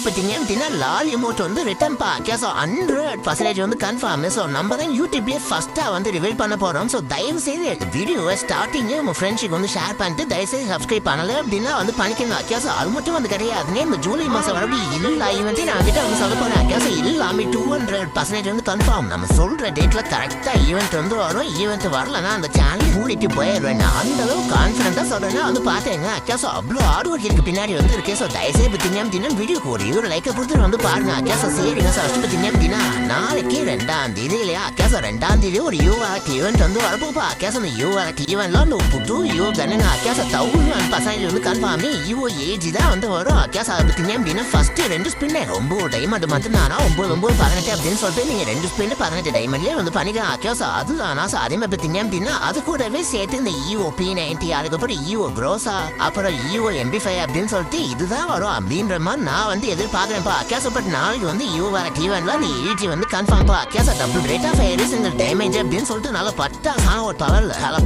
பார்த்தீங்க அப்படின்னா லால் எமோட் வந்து ரிட்டர்ன் பா. ஸோ 100% வந்து கன்ஃபார்ம். ஸோ நம்ம தான் யூடியூப்லேயே ஃபர்ஸ்ட்டாக வந்து ரிவீல் பண்ண போகிறோம். ஸோ தயவு செய்து வீடியோவை ஸ்டார்டிங்கே உங்கள் ஃப்ரெண்ட்ஸுக்கு வந்து ஷேர் பண்ணிட்டு தயவுசெய்து சப்ஸ்கிரைப் பண்ணல அப்படின்னா வந்து பண்ணிக்கணும். ஸோ அது மட்டும் வந்து கிடையாதுன்னே இந்த ஜூலை மாதம் வரப்படி எல்லா ஈவெண்ட்டையும் நான் கிட்ட வந்து சொல்ல போகிறேன். ஸோ எல்லாமே 200% வந்து கன்ஃபார்ம். நம்ம சொல்கிற டேட்டில் கரெக்டாக ஈவெண்ட் வந்து வரும். ஈவெண்ட் வரலன்னா அந்த சேனல் மூடிட்டு போயிடுவேன். அந்த அளவு கான்ஃபிடென்ட்டாக சொல்கிறேன்னா வந்து பார்த்தேங்க. ஸோ அவ்வளோ ஹார்ட் ஒர்க் இருக்கு பின்னாடி வந்து இருக்கு. ஸோ தயவுசெய்து பார்த்தீங்க அப்படின்னா வீடியோக்கு ஒரு லைக்கை கொடுத்துட்டு வந்து பாருங்க. ஸோ சரிங்க. ஸோ ஃபஸ்ட்டு பார்த்தீங்க அப்படின்னா நாளைக்கு 2ஆம் தேதி இல்லையா? ஸோ 2ஆம் தேதி ஒரு யூஆர்டி ஈவெண்ட் வந்து வரப்போப்பா. ஸோ அந்த யூஆர்டி ஈவெண்ட்ல அந்த புது யூ தானுங்க. ஸோ 1000% வந்து கன்ஃபார்ம். யூஓ ஏஜ் தான் வந்து வரும். ஸோ அதை பார்த்தீங்க அப்படின்னா ஃபர்ஸ்ட் 2 ஸ்பின் 9 டைமண்ட் மட்டும் தானா 9 அப்படின்னு சொல்லிட்டு நீங்க 2 ஸ்பின் 18 டைமண்ட்லேயே வந்து பண்ணிக்கலாம். ஸோ அதுதானா? ஸோ அதே மாதிரி பார்த்தீங்க அப்படின்னா அது கூடவே சேர்த்து இந்த யூஓ P90 அதுக்கப்புறம் யூஓ க்ரோஸா அப்புறம் யூஓ MP5 அப்படின்னு சொல்லிட்டு இதுதான் வரும் அப்படின்ற மாதிரி நான் வந்து எதிர்பார்க்குறேன்ப்பா. ஸோ பட் நாளைக்கு வந்து யூஆர்டி ஈவெண்ட்ல அந்த ஏஜ் வந்து கன்ஃபார்ம்ப்பா. So double rate of fire இந்த டேமேஜ் அப்படின்னு சொல்லிட்டு நல்லா பட்டாசான ஒரு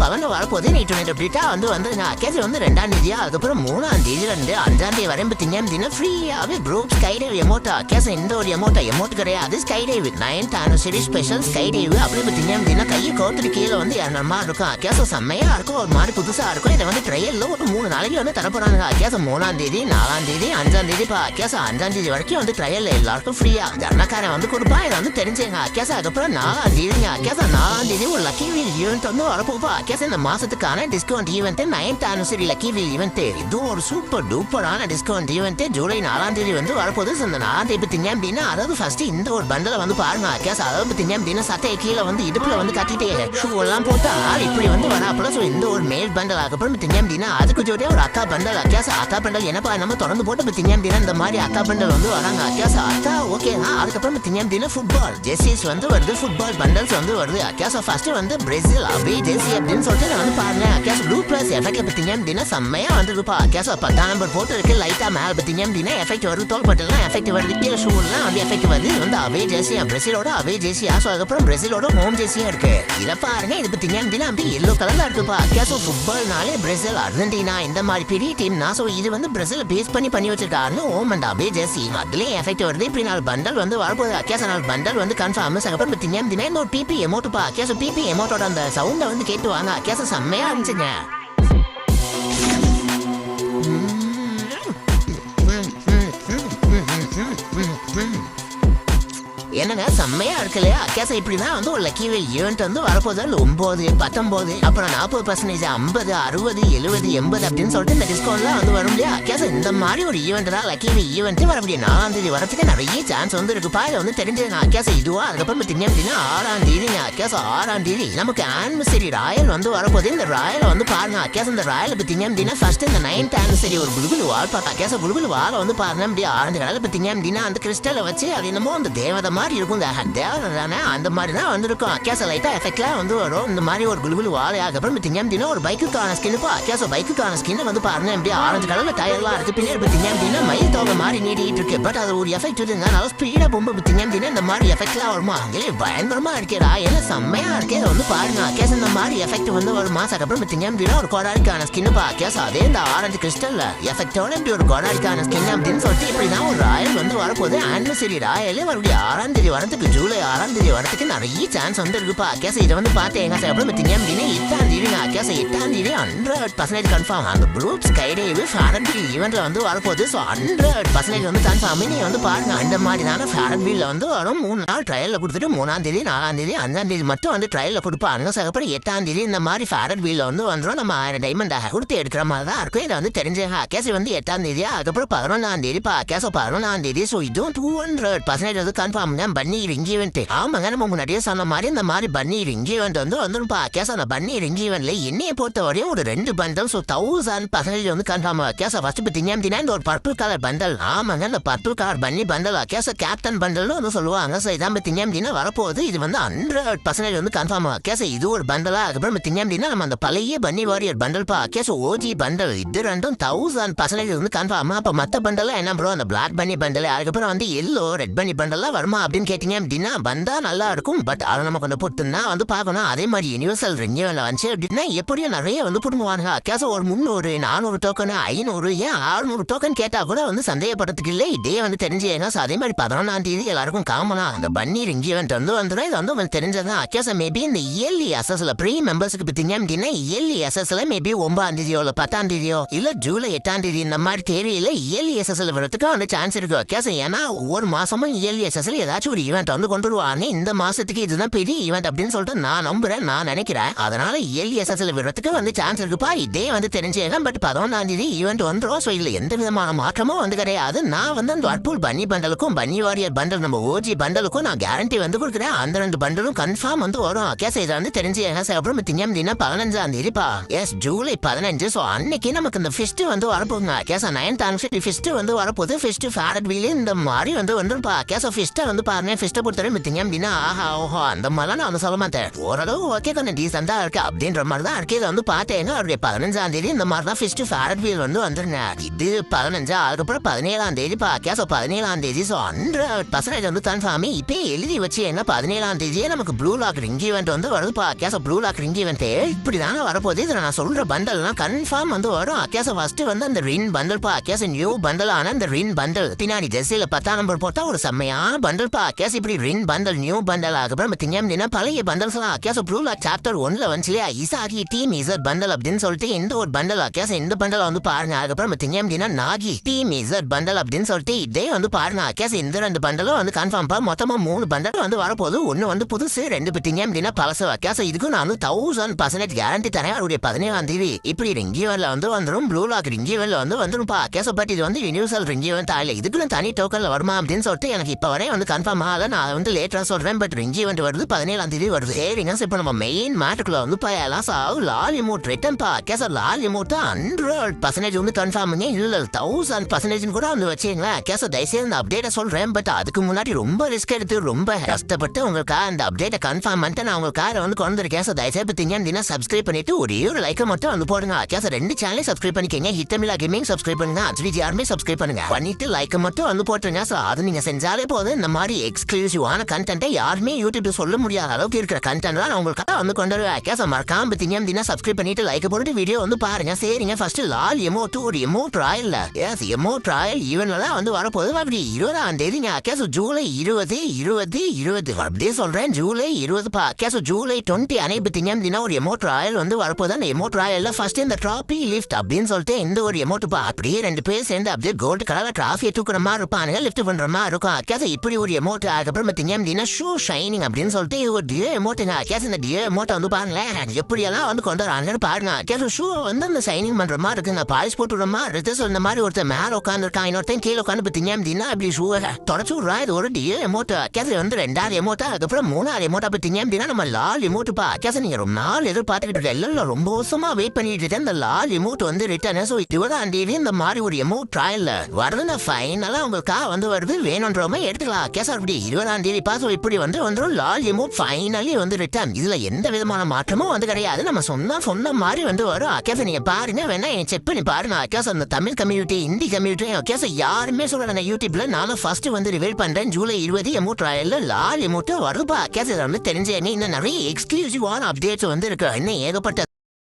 பவன் வரப்போது நீ 200 ரேட்டா வந்து கேஸ் வந்து 2ஆம் தேதியா அதுக்கப்புறம் 3ஆம் தேதி 5ஆம் தேதி வரையும் பார்த்தீங்க அப்படின்னா ஃப்ரீயாகவே ப்ரூப் ஸ்கை டைவ் எமோட்டா. கேஸ் இந்த ஒரு எமோட் கிடையாது. Sky dive 9th anniversary special sky dive அப்படி பார்த்தீங்க அப்படின்னா கையை கோத்துட்டு கீழே வந்து இரநூறுமா இருக்கும். கேஸ் செம்மையா இருக்கும். ஒரு மாதிரி புதுசாக இருக்கும். இதை வந்து ட்ரையலில் ஒரு 3 நாளைக்கு வந்து தரப்போறாங்க. கேஸ் 3ஆம் தேதி 4ஆம் தேதி 5ஆம் தேதிப்பா. கேஸ் 5ஆம் தேதி வரைக்கும் வந்து ட்ரையல் எல்லாருக்கும் ஃப்ரீயா ஜனக்காரன் வந்து கொடுப்பா. இதை வந்து தெரிஞ்சுங்க. கேஸ் அதுக்கப்புறம் 4ஆம் தேதிங்க. கேஸ் 4ஆம் தேதி ஒரு லக்கி வீல் ஈவெண்ட் வந்து வரப்போப்பா. கேஸ் இந்த மாசத்துக்கான discount event 9th anniversary lucky wheel ஈவெண்ட். இது ஒரு சூப்பர் டூப்பரான டிஸ்கவுண்ட் ஈவெண்ட் ஜூலை 4ஆம் தேதி வந்து வரப்போகுது. இந்த 4ஆம் தேதி பார்த்தீங்க அப்படின்னா அதாவது ஃபர்ஸ்ட் இந்த ஒரு பண்டலை வந்து பாருங்க. கேஸ் அதாவது பார்த்தீங்க அப்படின்னா சட்டையை கீழே வந்து இடுப்புல வந்து கட்டிட்டு ஷூ எல்லாம் போட்டா இப்படி வந்து வராப்பல. ஸோ இந்த ஒரு மேல் பண்டல் அதுக்கப்புறம் பார்த்தீங்க அப்படின்னா அதுக்கு ஜோடியா ஒரு அக்கா பண்டல். கேஸ் அக்கா பண்டல் என்னப்பா நம்ம தொடர்ந்து போட்டு பார்த்தீங்க அப்படின்னா இந்த மாதிரி அக்கா பண்டல் வந்து வராங்க. கேஸ் அக்கா ஓகேங்க. அதுக்கப்புறம் பார்த்தீங்க அப்படின்னா ஃபுட்பால் ஜெர்சிஸ் வந்து வருது. ஃபுட்பால் பண்டல்ஸ் வந்து வருது. கேஸ் ஃபர்ஸ்ட் வந்து பிரேசில் அவே ஜெர்சி அப்படின்னு சொல்லிட்டு வந்து பாருங்க. கேஸ் ப்ளூ பிளஸ் எஃபெக்ட் பார்த்தீங்க அப்படின்னா செம்மையா வந்துருப்பா. கேஸ் 10ஆம் நம்பர் போட்டு இருக்கு. லைட்டா மேல பார்த்தீங்க அப்படின்னா எஃபெக்ட் வருது. தோல்பட்டெல்லாம் எஃபெக்ட் வருது. கீழே ஷூலாம் வந்து எஃபெக்ட் வருது. இது வந்து அவே ஜெர்சி பிரேசிலோட அவே ஜெர்சி. ஸோ அதுக்கப்புறம் பிரேசிலோட ஹோம் ஜெர்சியா இருக்கு. இதை பாருங்க. இது பார்த்தீங்க அப்படின்னா அப்படி எல்லோ கலர்ல இருக்குப்பா. கேஸ் ஃபுட்பால்னாலே பிரேசில் அர்ஜென்டினா இந்த மாதிரி பெரிய டீம் தான். ஸோ இது வந்து பிரேசில் பேஸ் பண்ணி வச்சிருக்காருன்னு ஓம் அண்ட் அவே ஜெர்சி அதுலேயும் எஃபெக்ட் வருது. இப்படி 4 பண்டல் வந்து வரப்போகுது. கேஸ் 4 பண்டல் வந்து கன்ஃபார்ம். அதுக்கப்புறம் பார்த்தீங்க அப்படின்னா இந்த ஒரு பிபி எமோட்டுப்பா. கேஸ் பிபி எமோட்டோட அந்த சவுண்டை வந்து கேட்டு வாங்க. கேஸ் செம்மையா இருந்துச்சுங்க. என்னங்க செம்மையா இருக்கு இல்லையா? கேஸ் இப்படிதான் வந்து ஒரு லக்கி வீல் ஈவெண்ட் வந்து வரப்போது. 9 19 அப்புறம் 40% 50 60 70 80 அப்படின்னு சொல்லிட்டு இந்த டிஸ்கவுண்ட்லாம் வந்து வரும் இல்லையா? கேஸ் இந்த மாதிரி ஒரு ஈவெண்ட் தான் லக்கி வீல் ஈவெண்ட் வரக்கூடிய 4ஆம் தேதி வரதுக்கு நிறைய சான்ஸ் வந்து இருக்குப்பா. இதை வந்து தெரிஞ்சுங்க. கேஸ் இதுவா அதுக்கப்புறம் பார்த்தீங்க அப்படின்னா 6ஆம் தேதிங்க. கேஸ் 6ஆம் தேதி நமக்கு ஆனிவர்சரி ராயல் வந்து வரப்போது. இந்த ராயலை வந்து பாருங்க. கேஸ் இந்த ராயல் பார்த்தீங்க அப்படின்னா ஃபர்ஸ்ட் இந்த 9th anniversary ஒரு புல்புல் வால் பார்த்தா. கேஸ் புல்புல் வாழை வந்து பாருங்க அப்படியே ஆரஞ்சு கலர் பார்த்தீங்க அப்படின்னா அந்த கிறிஸ்டலை வச்சு அது என்னமோ அந்த தேவதை மாதிரி இருக்கும். தேவதானே அந்த மாதிரி தான் வந்துருக்கும். கேஸ் லைட்டா எஃபெக்ட்லாம் வந்து வரும். இந்த மாதிரி ஒரு குலுகுலு வாழை அதுக்கப்புறம் பார்த்தீங்க அப்படின்னா ஒரு பைக்குக்கான ஸ்கின்னுப்பா. கேஸ் பைக்குக்கான ஸ்கின் வந்து பாருங்க அப்படியே ஆரஞ்சு கலர்ல டயர்லாம் இருக்கு. பின்னாடி பார்த்தீங்க அப்படின்னா மயில் தோகை மாதிரி நீடிட்டு இருக்கு. பட் அது ஒரு எஃபெக்ட் இருக்குங்க. நல்லா ஸ்பீடா பொம்பை பார்த்தீங்க அப்படின்னா இந்த மாதிரி எஃபெக்ட்லாம் வருமா? அங்கே பயங்கரமா இருக்கேடா. என்ன செம்மையா இருக்கே வந்து பாருங்க. கேஸ் இந்த மாதிரி எஃபெக்ட் வந்து வருமா? அதுக்கப்புறம் பார்த்தீங்க அப்படின்னா ஒரு கொடாரிக்கான ஸ்கின்னுப்பா. கேஸ் அதே இந்த ஆரஞ்சு கிறிஸ்டல் எஃபெக்டோட இப்படி ஒரு கொடாரிக்கான ஸ்கின் அப்படின்னு சொல்லிட்டு இப்படிதான் ஒரு ராயல் வந்து வரப்போகுது. ஆனிவர்சரி ராயலே மறுபடியும் 6ஆம் தேதி வரதுக்கு ஜூலை 6ஆம் தேதி வரதுக்கு நிறைய சான்ஸ் வந்து இருக்குப்பா. கேஸ் இதை வந்து பார்த்தேங்க. அப்புறம் பார்த்தீங்க அப்படின்னா 8ஆம் தேதி கேஸ் 8ஆம் தேதி 100% கன்ஃபார்ம். அந்த bloop sky dive farad wheel ஈவெண்ட்ல வந்து வரப்போகுது. ஸோ 100% வந்து கன்ஃபார்ம். நீ வந்து பாருங்க. அந்த மாதிரிதான ஃபேரட் வீல்ல வந்து வரும். 3 நாள் ட்ரையலில் கொடுத்துட்டு 3ஆம் தேதி 4ஆம் தேதி 5ஆம் தேதி மட்டும் வந்து ட்ரையலில் கொடுப்பாங்க. அப்புறம் 8ஆம் தேதி இந்த மாதிரி ஃபேரட் வீல்ல வந்து வந்துடும். நம்ம 1000 டைமண்ட் கொடுத்து எடுக்கிற மாதிரி தான் இருக்கும். இதை வந்து தெரிஞ்சுங்க. கேஸ் வந்து 8ஆம் தேதியா அதுக்கப்புறம் 11ஆம் தேதிப்பா. கேஸ் 11ஆம் தேதி. ஸோ இதுவும் 200% வந்து கன்ஃபார்ம் தான். பன்னி ரிங் ஈவெண்ட். ஆமாங்க. நம்ம முன்னாடியே சொன்ன மாதிரி இந்த மாதிரி பன்னி ரிங் ஈவெண்ட் வந்து வந்துருப்பா. கேஸ் அந்த பன்னி ரிங் ஈவெண்ட்ல என்னைய பொறுத்த வரையும் ஒரு 2 பண்டல். ஸோ 1000% வந்து கன்ஃபார்ம். கேஸ் ஃபர்ஸ்ட் பார்த்தீங்க அப்படின்னா இந்த ஒரு பர்பிள் கலர் பண்டல். ஆமாங்க. இந்த பர்பிள் கலர் பன்னி பண்டல் கேஸ் கேப்டன் பண்டல்னு வந்து சொல்லுவாங்க. ஸோ இதான் பார்த்தீங்க அப்படின்னா வரப்போகுது. இது வந்து 100% வந்து கன்ஃபார்ம். கேஸ் இது ஒரு பண்டலா. அதுக்கப்புறம் பார்த்தீங்க அப்படின்னா நம்ம அந்த பழைய பன்னி வாரியர் பண்டல் பா. கேஸ் ஓஜி பண்டல். இது ரெண்டும் 1000% வந்து கன்ஃபார்ம். அப்போ மற்ற பண்டல் என்ன ப்ரோ? அந்த பிளாக் பன்னி பண்டல் அதுக்கப்புறம் வந்து எல்லோ ரெட் பன்னி பண்டல்லாம் வருமா? அப்படின்னு கேட்டீங்க அப்படின்னா வந்தா நல்லா இருக்கும். பட் அதை நம்ம கொஞ்சம் பொறுத்துனா வந்து பார்க்கணும். அதே மாதிரி யூனிவர்சல் ரினியூவல் வந்துச்சு அப்படின்னா எப்படியும் நிறைய வந்து புடுங்குவானுங்க. கேச ஒரு 300 400 டோக்கன் 500 ஏன் 600 டோக்கன் கேட்டா கூட வந்து சந்தேகப்படுறதுக்கு இல்லை. இதே வந்து தெரிஞ்சேங்க. அதே மாதிரி 11ஆம் தேதி எல்லாருக்கும் காமனா அந்த பன்னி ரிங் ஈவெண்ட் வந்து வந்துடும். இது வந்து உங்களுக்கு தெரிஞ்சதான். கேச மேபி இந்த இயர்லி அசஸ்ல ப்ரீ மெம்பர்ஸுக்கு பார்த்தீங்க அப்படின்னா இயர்லி அசஸ்ல மேபி 9ஆம் தேதியோ இல்லை 10ஆம் தேதியோ இல்லை ஜூலை 8ஆம் தேதி இந்த மாதிரி தேதியில இயர்லி எஸ்எஸ்எல் வரதுக்கு வந்து சான்ஸ் இருக்கு. கேச ஏன்னா ஒவ்வொரு மாசமும் இயர்லி எஸ்எஸ்எல் ஏதாச்சும் ஒரு ஈவெண்ட் வந்து கொண்டு வருவாங்க. இந்த மாசத்துக்கு இதுதான் பெரிய ஈவெண்ட் அப்படின்னு சொல்லிட்டு நான் நம்புறேன், நான் நினைக்கிறேன். அதனால இயர்லி எஸ்எஸ்எல் வரதுக்கு வந்து சான்ஸ் இருக்குப்பா. இதே வந்து தெரிஞ்சேன். பட் 11ஆம் தேதி ஈவெண்ட் வந்துடும். ஸோ இல்லை எந்த விதமான மாற்றமும் வந்து கிடையாது. நான் வந்து அந்த அட்பூல் பன்னி பண்டலுக்கும் பன்னி வாரியர் பண்டல் நம்ம ஓஜி பண்டலுக்கும் நான் கேரண்டி வந்து கொடுக்குறேன். அந்த 2 பண்டலும் கன்ஃபார்ம் வந்து வரும். கேச இதை வந்து தெரிஞ்சேன். அப்புறம் திங்கம் தினா 15ஆம் தேதிப்பா. எஸ் ஜூலை 15. ஸோ அன்னைக்கு நமக்கு இந்த ஃபிஸ்ட் வந்து வரப்போங்க. கேச 9th anniversary ஃபிஸ்ட் வந்து வரப்போகுது. ஃபிஸ்ட் ஃபேரட் வீல் இந்த மாதிரி வந்து வந்துருப்பா. கேச ஃபிஸ்ட்டை வந்து பாருங்க. ஃபிஸ்ட்டை பொறுத்தவரை மித்திங்க அப்படின்னா ஆஹா ஓஹோ அந்த மாதிரிலாம் நான் வந்து சொல்ல மாட்டேன். ஓரளவு ஓகே கொஞ்சம் டீசெண்டாக இருக்கு அப்படின்ற மாதிரி தான் இருக்கு. இதை வந்து பார்த்தேங்க. அவருடைய 15ஆம் தேதி இந்த மாதிரி தான் ஃபிஸ்ட் ஃபேரட் வீல் வந்து வந்துருங்க. இது 15. அதுக்கப்புறம் 17ஆம் தேதிப்பா. கேச 17ஆம் தேதி. ஸோ 100% வந்து கன்ஃபார்மே இப்போ எழுதி வச்சு என்ன 17ஆம் தேதியே நமக்கு ப்ளூ லாக் ரிங் ஈவெண்ட் வந்து வருதுப்பா. கேச ப்ளூ லாக் ரிங் ஈவெண்ட் இப்படி தானே வரப்போகுது. இதில் நான் சொல்ற பண்டல்லாம் கன்ஃபார்ம் வந்து வரும். கேச ஃபர்ஸ்ட் வந்து அந்த ரின் பண்டல் பா. கேச நியூ பண்டல் ஆன அந்த ரின் பண்டல் பின்னாடி ஜெர்சியில 10ஆம் நம்பர் போட்டா ஒரு செம்மையான பண்டல் பா. கேச இப்படி ரின் பண்டல் நியூ பண்டல் அதுக்கப்புறம் திங்கம் பழைய பண்டல்ஸ் எல்லாம் கேச ப்ளூ லாக் சாப்டர் 1ல வந்து இல்லையா இசாகி டீம் இசட் பண்டல் அப்படின்னு சொல்லிட்டு இந்த ஒரு பண்டல் கேச இந்த பண்டல் வந்து பாருங்க. அதுக்கப்புறம் திங்கம் நாகி டீம் இசட் பண்டல் அப்படின்னு சொல்லிட்டு இதே வந்து பாருங்க. கேச இந்த 2 பண்டலும் வந்து கன்ஃபார்ம் பா. மொத்தமா 3 பண்டல் வந்து வரப்போகுது. ஒன்னு வந்து புதுசு 2 பிட்டிங்க பழசு. கேச இதுக்கும் நான் வந்து 1000% கேரண்டி தரேன். அவருடைய 17ஆம் தேதி இப்படி ரிங்கிவெல்ல வந்து வந்துடும். ப்ளூ லாக் ரிங்கிவெல்ல வந்து வந்துரும்பா. கேச பட் இது வந்து யூனிவர்சல் ரிங்கிவெல் தாயில இதுக்குன்னு தனி டோக்கன்ல வருமா அப்படின்னு சொல்லிட்டு எனக்கு இப்ப வரையும் வந்து கன்ஃபார்ம் ஆகல. நான் வந்து லேட்டரா சொல்றேன். பட் ரிங்கிவெண்ட் வருது 17ஆம் தேதி வருது. சரிங்க. இப்ப நம்ம மெயின் மேட்டுக்குள்ள வந்து போயலாம். லால் இமோட் ரிட்டன் பா. கேச லால் இமோட் 100% வந்து கன்ஃபார்முங்க. இல்ல 1000% கூட வந்து வச்சுங்களேன். கேச தயவுசெய்து அந்த அப்டேட்டை சொல்றேன். பட் அதுக்கு முன்னாடி ரொம்ப ரிஸ்க் எடுத்து ரொம்ப கஷ்டப்பட்டு உங்களுக்கு அந்த அப்டேட்டை கன்ஃபார்ம் பண்ணிட்டு நான் உங்களுக்கு காரை வந்து கொண்டு வந்திருக்கேன். தயவுசெய்து திங்கன்னா சப்ஸ்கிரைப் பண்ணிட்டு ஒரே ஒரு லைக்கை மட்டும் வந்து போடுங்க. கேச 2 சேனலையும் சப்ஸ்கிரைப் பண்ணிக்கங்க. ஹிட்டமிலா கேமிங் சப்ஸ்கிரைப் பண்ணுங்க. யாருமே சப்ஸ்கிரைப் பண்ணுங்க. பண்ணிட்டு லைக்கை மட்டும் வந்து போட்டுருங்க. அது நீங்க செஞ்சாலே போதும். இந்த மாதிரி எக்ஸ்க்ளூசிவான கண்டென்ட்டை யாருமே யூடியூப்ல சொல்ல முடியாத அளவுக்கு இருக்கிற கண்டென்ட் தான் உங்களுக்கு வந்து கொண்டு வருவேன். கேச மறக்காம திங்கன்னா சப்ஸ்கிரைப் பண்ணிட்டு லைக் போட்டு வீடியோ வந்து பாருங்க. சரிங்க. ஃபர்ஸ்ட் லால் எமோட் ஒரு emote royal. Yes emote royal ஈவென்ட்லாம் வந்து வரப்போகுது. அப்படி 20ஆம் தேதிங்க. கேச ஜூலை 20 அப்படியே சொல்றேன். ஜூலை 20 பா. கேச ஜூலை 20 அனைபத்திங்க அப்படின்னா ஒரு எமோட் ராயல் வந்து வரப்போது. அந்த எமோட் ராயல்ல ஃபர்ஸ்ட் இந்த ட்ராபி லிஃப்ட் அப்படின்னு சொல்லிட்டு இந்த ஒரு எமோட் பா. அப்படியே 2 பேர் சேர்ந்து அப்படியே கோல்டு கலர்ல டிராஃபியை தூக்குற மாதிரி இருப்பானுங்க. லிஃப்ட் பண்ற மாதிரி இருக்கும். கேச இப்படி ஒரு எமோட். அதுக்கப்புறம் பார்த்தீங்க அப்படின்னா ஷூ ஷைனிங் அப்படின்னு சொல்லிட்டு ஒரு டியோ எமோட்டுங்க. கேச இந்த டியோ எமோட்டை வந்து பாருங்களேன் எப்படியெல்லாம் வந்து கொண்டு வராங்கன்னு பாருங்க. கேச ஷூ வந்து அந்த ஷைனிங் பண்ற மாதிரி இருக்குங்க. பாலிஷ் போட்டு விடுற மாதிரி இருக்கு. இந்த மாதிரி ஒருத்தர் மேல உட்காந்துருக்கான், இன்னொருத்தன் கீழே உட்காந்து பார்த்தீங்க அப்படின்னா அப்படி ஷூ தொடச்சு விடுறா. இது ஒரு டியோ எமோட். கேச வந்து 2வது எமோட்டா. அதுக்கப்புறம் 3வது எமோட்டா பார்த்தீங்க அப்படின்னா நம்ம லால் எமோட் பா. கேச நீங்க ரொம்ப நாள் எதிர்பார்த்துக்கிட்டு எல்லாம் ரொம்ப வருஷமா வெயிட் பண்ணிட்டு இருக்கேன். இந்த லால் எமோட் வந்து ரிட்டர்ன். ஸோ 20ஆம் தேதி இந்த மாதிரி ஒரு எமோட் ட்ரையல் வருதுன்னா ஃபைனலா உங்களுக்கு வந்து வருது. வேணுன்றவங்க எடுத்துக்கலாம். கேச அப்படி 20ஆம் தேதி பா. ஸோ இப்படி வந்து வந்துடும் லால் எமோட் ஃபைனலி வந்து ரிட்டர்ன். இதுல எந்த விதமான மாற்றமும் வந்து கிடையாது. நம்ம சொன்ன மாதிரி வந்து வரும். கேச நீங்க பாருங்க, வேணா செக் பண்ணி பாருங்க. கேச அந்த தமிழ் கம்யூனிட்டி ஹிந்தி கம்யூனிட்டி கேச யாருமே சொல்ல யூடியூப்ல நானும் ஃபர்ஸ்ட் வந்து ரிவீல் பண்றேன். ஜூலை 20 எமோட் ட்ரையல் லால் எமோட் வருதுப்பா. கேச வந்து தெரிஞ்சேன். இன்னும் நிறைய எக்ஸ்க்ளூசிவான அப்டேட்ஸ் வந்து இருக்கு. இன்னும் ஏகப்பட்ட